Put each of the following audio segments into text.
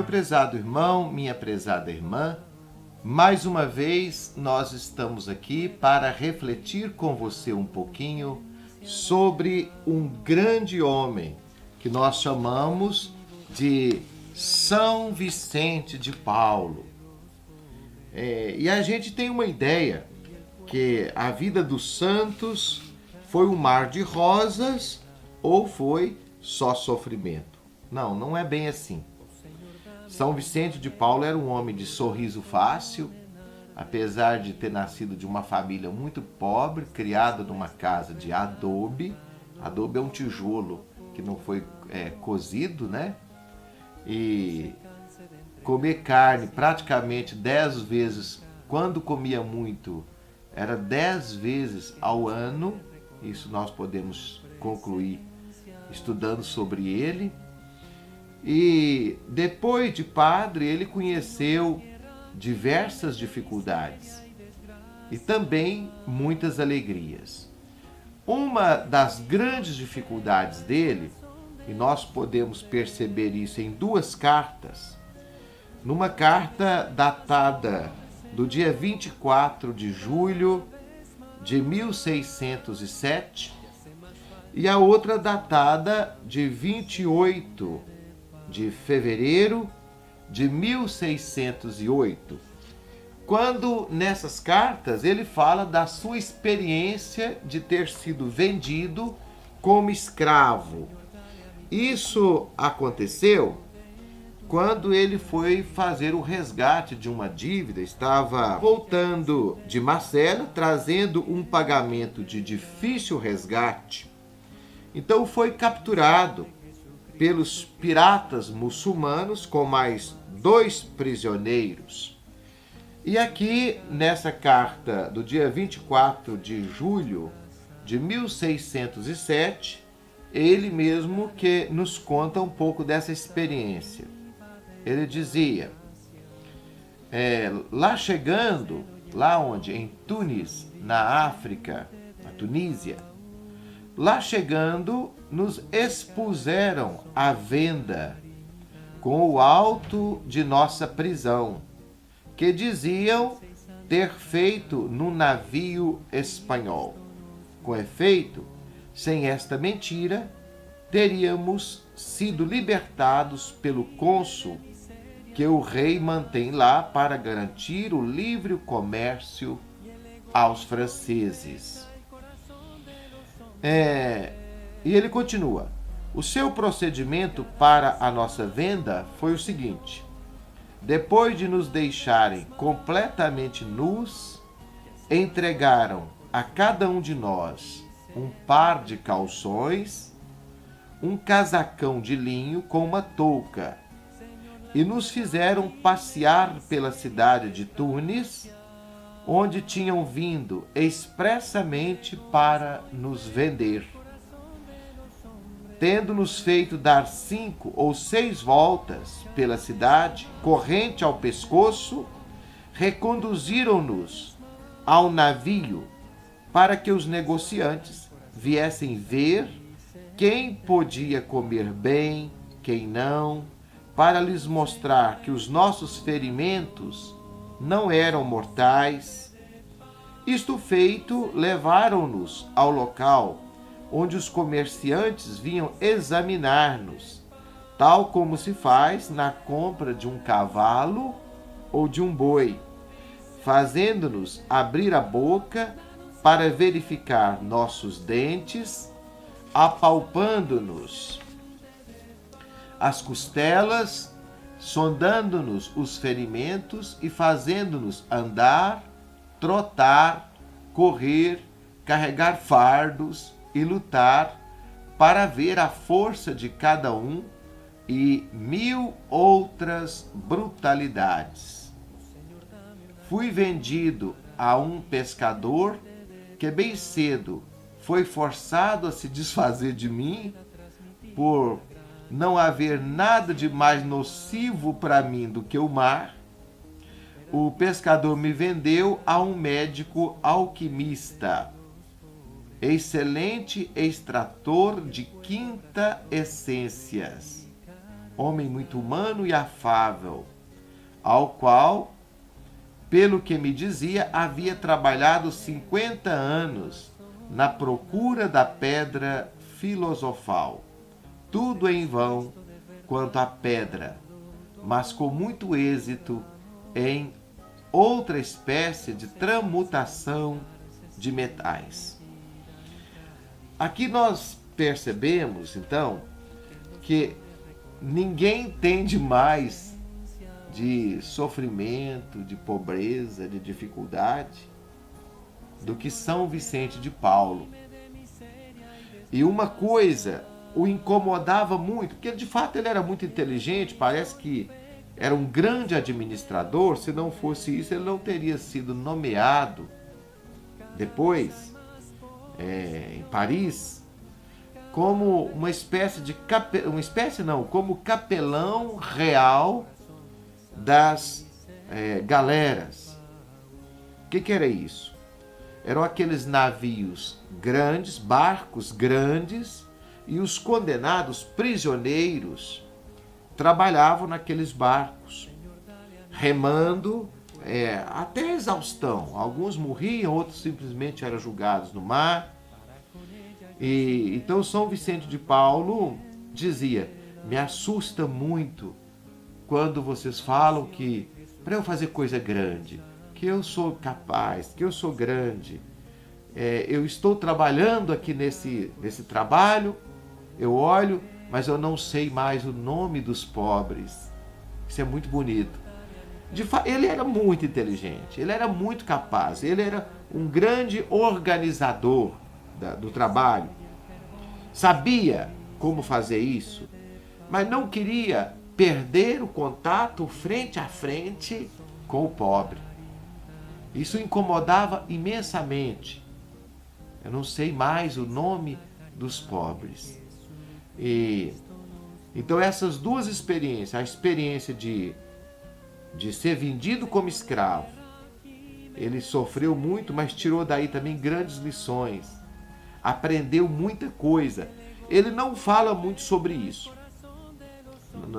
prezado irmão, minha prezada irmã, mais uma vez nós estamos aqui para refletir com você um pouquinho sobre um grande homem que nós chamamos de São Vicente de Paulo. E a gente tem uma ideia que a vida dos santos foi um mar de rosas ou foi só sofrimento. Não, não é bem assim. São Vicente de Paulo era um homem de sorriso fácil, apesar de ter nascido de uma família muito pobre, criado numa casa de adobe. Adobe é um tijolo que não foi cozido, né? E comer carne praticamente 10 vezes, quando comia muito, era 10 vezes ao ano. Isso nós podemos concluir estudando sobre ele. E depois de padre, ele conheceu diversas dificuldades e também muitas alegrias. Uma das grandes dificuldades dele, e nós podemos perceber isso em duas cartas, numa carta datada do dia 24 de julho de 1607 e a outra datada de 28 de fevereiro de 1608, quando nessas cartas ele fala da sua experiência de ter sido vendido como escravo. Isso aconteceu quando ele foi fazer o resgate de uma dívida, estava voltando de Marselha, trazendo um pagamento de difícil resgate. Então foi capturado pelos piratas muçulmanos com mais 2 prisioneiros. E aqui, nessa carta do dia 24 de julho de 1607, ele mesmo que nos conta um pouco dessa experiência. Ele dizia, lá chegando, lá onde? Em Tunis, na África, na Tunísia, lá chegando, nos expuseram à venda com o auto de nossa prisão, que diziam ter feito num navio espanhol. Com efeito, sem esta mentira, teríamos sido libertados pelo cônsul que o rei mantém lá para garantir o livre comércio aos franceses. E ele continua, o seu procedimento para a nossa venda foi o seguinte: depois de nos deixarem completamente nus, entregaram a cada um de nós um par de calções, um casacão de linho com uma touca, e nos fizeram passear pela cidade de Tunis, onde tinham vindo expressamente para nos vender. Tendo-nos feito dar 5 ou 6 voltas pela cidade, corrente ao pescoço, reconduziram-nos ao navio para que os negociantes viessem ver quem podia comer bem, quem não, para lhes mostrar que os nossos ferimentos não eram mortais. Isto feito, levaram-nos ao local onde os comerciantes vinham examinar-nos, tal como se faz na compra de um cavalo ou de um boi, fazendo-nos abrir a boca para verificar nossos dentes, apalpando-nos as costelas, sondando-nos os ferimentos e fazendo-nos andar, trotar, correr, carregar fardos e lutar para ver a força de cada um e 1000 outras brutalidades. Fui vendido a um pescador que bem cedo foi forçado a se desfazer de mim por não haver nada de mais nocivo para mim do que o mar. O pescador me vendeu a um médico alquimista, excelente extrator de quinta essências. homem muito humano e afável, ao qual, pelo que me dizia, havia trabalhado 50 anos na procura da pedra filosofal. Tudo em vão quanto à pedra, mas com muito êxito em outra espécie de transmutação de metais. Aqui nós percebemos, então, que ninguém entende mais de sofrimento, de pobreza, de dificuldade do que São Vicente de Paulo. E uma coisa o incomodava muito, porque de fato ele era muito inteligente, parece que era um grande administrador. Se não fosse isso, ele não teria sido nomeado depois, em Paris, como uma espécie de como capelão real das galeras. O que era isso? Eram aqueles navios grandes, barcos grandes, e os condenados prisioneiros trabalhavam naqueles barcos, remando até exaustão. Alguns morriam, outros simplesmente eram julgados no mar. E então São Vicente de Paulo dizia: me assusta muito quando vocês falam que para eu fazer coisa grande, que eu sou capaz, que eu sou grande, eu estou trabalhando aqui nesse trabalho, eu olho, mas eu não sei mais o nome dos pobres. Isso é muito bonito. De fato, ele era muito inteligente, ele era muito capaz, ele era um grande organizador do trabalho. Sabia como fazer isso, mas não queria perder o contato frente a frente com o pobre. Isso incomodava imensamente. Eu não sei mais o nome dos pobres. Então essas duas experiências, a experiência de ser vendido como escravo, ele sofreu muito, mas tirou daí também grandes lições, aprendeu muita coisa. Ele não fala muito sobre isso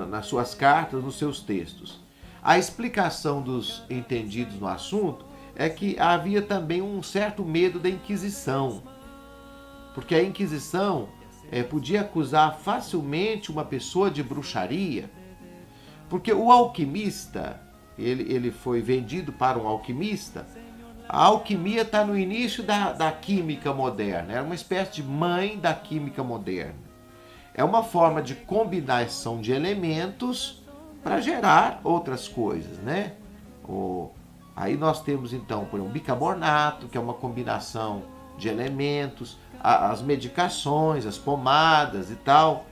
nas suas cartas, nos seus textos. A explicação dos entendidos no assunto é que havia também um certo medo da Inquisição, porque a Inquisição podia acusar facilmente uma pessoa de bruxaria, porque o alquimista, ele foi vendido para um alquimista. A alquimia está no início da química moderna, é uma espécie de mãe da química moderna. É uma forma de combinação de elementos para gerar outras coisas, né? Aí nós temos então, por exemplo, bicarbonato, que é uma combinação de elementos, as medicações, as pomadas e tal.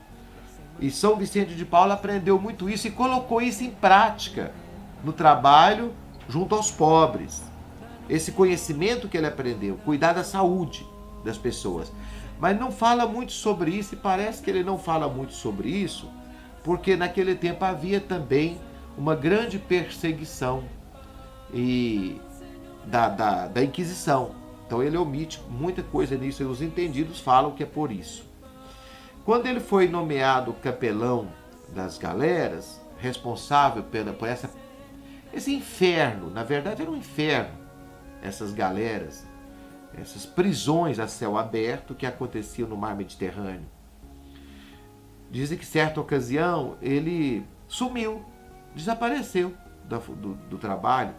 E São Vicente de Paulo aprendeu muito isso e colocou isso em prática no trabalho junto aos pobres. Esse conhecimento que ele aprendeu, cuidar da saúde das pessoas. Mas não fala muito sobre isso, e parece que ele não fala muito sobre isso, porque naquele tempo havia também uma grande perseguição da Inquisição. Então ele omite muita coisa nisso, e os entendidos falam que é por isso. Quando ele foi nomeado capelão das galeras, responsável por esse inferno, na verdade era um inferno, essas galeras, essas prisões a céu aberto que aconteciam no mar Mediterrâneo. Dizem que certa ocasião ele sumiu, desapareceu do trabalho,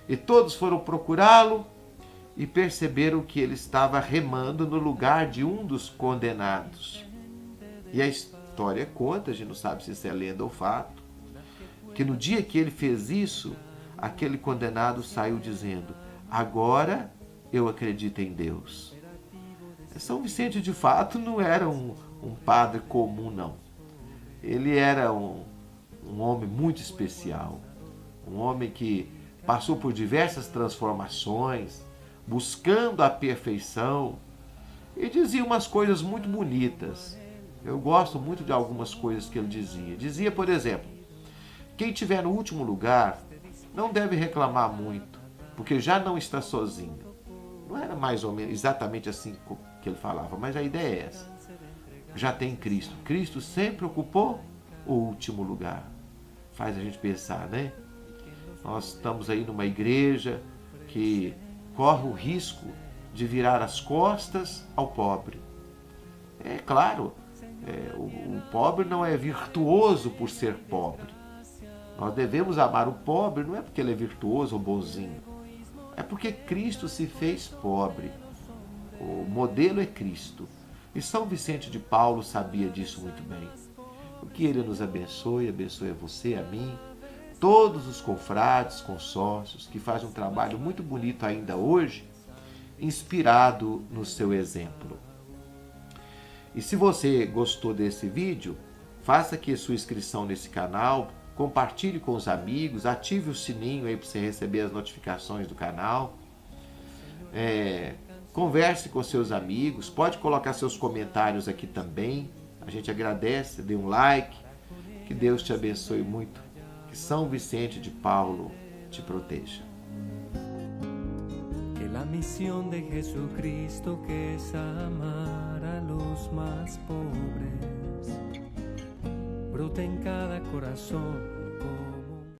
e todos foram procurá-lo e perceberam que ele estava remando no lugar de um dos condenados. E a história conta, a gente não sabe se isso é lenda ou fato, que no dia que ele fez isso, aquele condenado saiu dizendo: agora eu acredito em Deus. São Vicente de fato não era um padre comum, não. Ele era um homem muito especial, um homem que passou por diversas transformações, buscando a perfeição, e dizia umas coisas muito bonitas. Eu gosto muito de algumas coisas que ele dizia. Dizia, por exemplo, quem estiver no último lugar não deve reclamar muito, porque já não está sozinho. Não era mais ou menos exatamente assim que ele falava, mas a ideia é essa. Já tem Cristo. Cristo sempre ocupou o último lugar? Faz a gente pensar, né? Nós estamos aí numa igreja que corre o risco de virar as costas ao pobre. É claro, o pobre não é virtuoso por ser pobre. Nós devemos amar o pobre não é porque ele é virtuoso ou bonzinho, é porque Cristo se fez pobre. O modelo é Cristo. E São Vicente de Paulo sabia disso muito bem. Que Ele nos abençoe, abençoe a você, a mim, todos os confrades, consórcios, que fazem um trabalho muito bonito ainda hoje, inspirado no seu exemplo. E se você gostou desse vídeo, faça aqui a sua inscrição nesse canal, compartilhe com os amigos, ative o sininho aí para você receber as notificações do canal. Converse com seus amigos, pode colocar seus comentários aqui também. A gente agradece, dê um like, que Deus te abençoe muito, que São Vicente de Paulo te proteja. Que la misión de Jesucristo, que es amar a los más pobres, brote en cada corazón